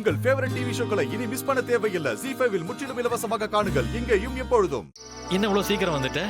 உங்கள் favourite TV ஷோக்களை இனி miss பண்ண தேவையில்லை. ZEE5 இல் முற்றிலும் இலவசமாக காணுங்கள், இங்கேயும் எப்பொழுதும். என்ன இவ்வளவு சீக்கிரம் வந்துட்ட?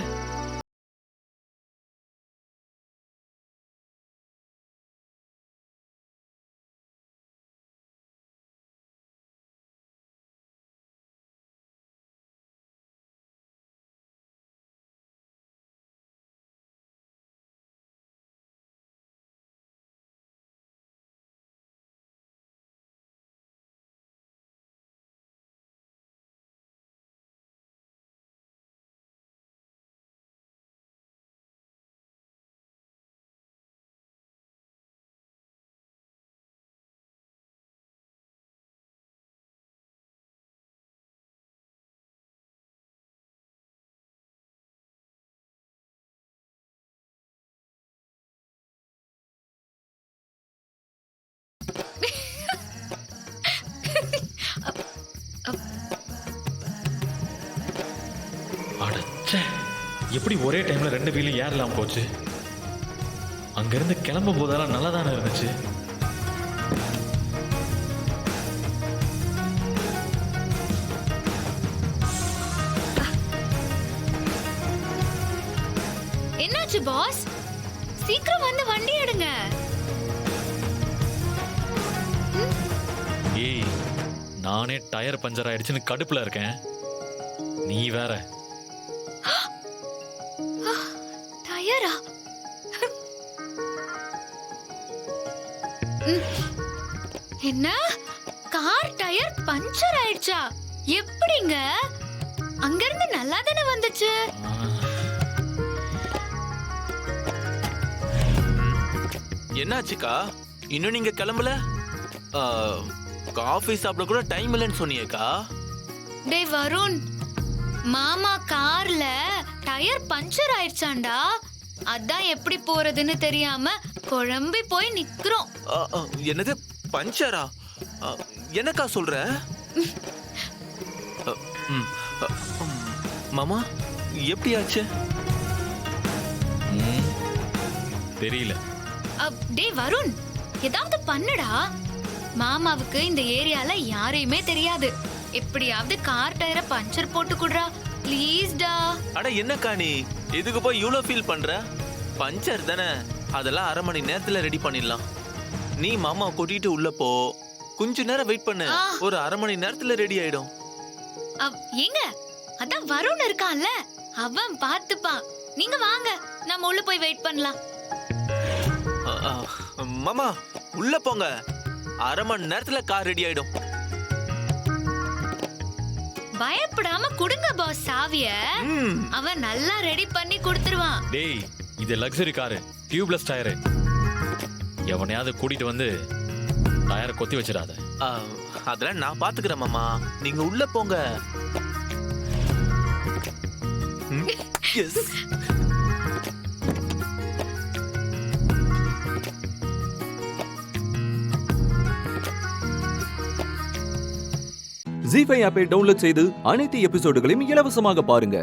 எப்படி ஒரே டைம்ல 2 வீலும் ஏறலாம் போச்சு? அங்கிருந்து கிளம்பும் போதெல்லாம் நல்லா தானே இருந்துச்சு. என்னாச்சு பாஸ்? சீக்கிரம் வந்து வண்டி எடுங்க. ஏய், நானே டயர் பஞ்சர் ஆயிடுச்சுன்னு கடுப்புல இருக்கேன், நீ வேற. டயரா? என்ன, கார் டயர் பஞ்சர் ஆயிடுச்சா? எப்படிங்க? அங்கிருந்து நல்லா தானே வந்துச்சு. என்னாச்சுக்கா, இன்னும் நீங்க கிளம்பல? காஃபி சாப்பிட கூட டைம் இல்லைன்னு சொன்னியேக்கா. டேய் வருண், மாமா கார்ல டயர் பஞ்சர் ஆயிடுச்சாண்டா. அதான் எப்படி போறதுன்னு தெரியாம குழம்பி போய் நிக்கிறோம். என்னது பஞ்சரா? என்னக்கா சொல்ற? மாமா எப்படியாச்சு? தெரியல. டேய் வருண், ஏதாவது பண்ணுடா. மாமாவுக்கு இந்த ஏரியால யாரையுமே தெரியாது. எப்படியாவது கார் டயரை பஞ்சர் போட்டு குடுறா ப்ளீஸ்டா. அட என்னக்கா நீ இதுக்கு போய் இவ்வளவு ஃபீல் பண்ற? பஞ்சர் தானே, அதெல்லாம் 1/2 மணி நேரத்துல ரெடி பண்ணிடலாம். நீ மாமா கூட்டிட்டு உள்ள போ, கொஞ்ச நேரம் வெயிட் பண்ணு, ஒரு 1/2 மணி நேரத்துல ரெடி ஆயிடும். ஏங்க, அதான் வருண் இருக்கான்ல, அவன் பார்த்துப்பான். நீங்க வாங்க, நம்ம உள்ள போய் வெயிட் பண்ணலாம். மாமா உள்ள போங்க, 1/2 மணி நேரத்துல கார் ரெடி ஆயிடும். பயப்படாம குடுங்க பாஸ் சாவிய, அவன் நல்லா ரெடி பண்ணி கொடுத்துருவான். டேய், இது லக்ஸரி காரு, டியூப்லெஸ் டயர். எவனையாவது கூட்டிட்டு வந்து டயரை கொத்தி வச்சிடாத. அதெல்லாம் நான் பாத்துக்கிறேன் மாமா, நீங்க உள்ள போங்க. ZEE5 ஆப்பை டவுன்லோட் செய்து அனைத்து எபிசோடுகளையும் இலவசமாக பாருங்க.